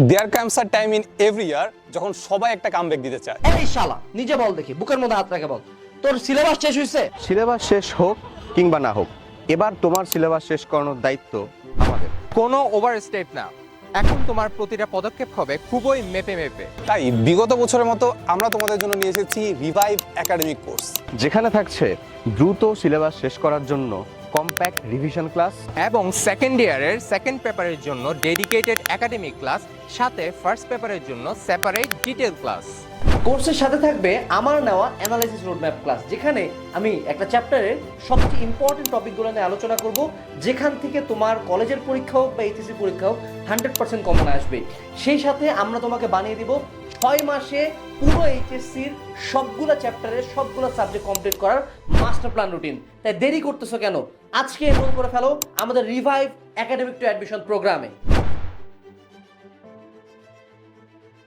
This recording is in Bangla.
There comes a time in every year যখন সবাই একটা কামব্যাক দিতে চায়। এই শালা নিজে বল দেখি, বুকের মধ্যে হাত রাখে বল, তোর সিলেবাস শেষ হয়েছে? সিলেবাস শেষ হোক কিংবা না হোক, এবার তোমার সিলেবাস শেষ করানোর দায়িত্ব আমাদের। কোনো ওভারস্টেপ না, এখন তোমার প্রতিটা পদক্ষেপ হবে খুবই মেপে মেপে। তাই বিগত বছরের মতো আমরা তোমাদের জন্য নিয়ে এসেছি রিভাইভ একাডেমিক কোর্স, যেখানে থাকছে দ্রুত সিলেবাস শেষ করার জন্য কম্প্যাক্ট রিভিশন ক্লাস এবং সেকেন্ড ইয়ারের সেকেন্ড পেপারের জন্য ডেডিকেটেড একাডেমিক ক্লাস, সাথে ফার্স্ট পেপারের জন্য সেপারেট ডিটেল ক্লাস। কোর্সের সাথে থাকবে আমার নেওয়া অ্যানালাইসিস রোডম্যাপ ক্লাস, যেখানে আমি একটা চ্যাপ্টারের সবচেয়ে ইম্পর্টেন্ট টপিকগুলো নিয়ে আলোচনা করব, যেখান থেকে তোমার কলেজের পরীক্ষা হোক বা এইচএসসি পরীক্ষা হোক 100% কমন আসবে। সেই সাথে আমরা তোমাকে বানিয়ে দিব 6 মাসে পুরো এইচএসসির সবগুলো চ্যাপ্টারের সবগুলো সাবজেক্ট কমপ্লিট করার মাস্টার প্ল্যান রুটিন। তাই দেরি করতেছো কেন? আজকে এনরোল করে ফেলো আমাদের রিভাইভ একাডেমিক টু অ্যাডমিশন প্রোগ্রামে।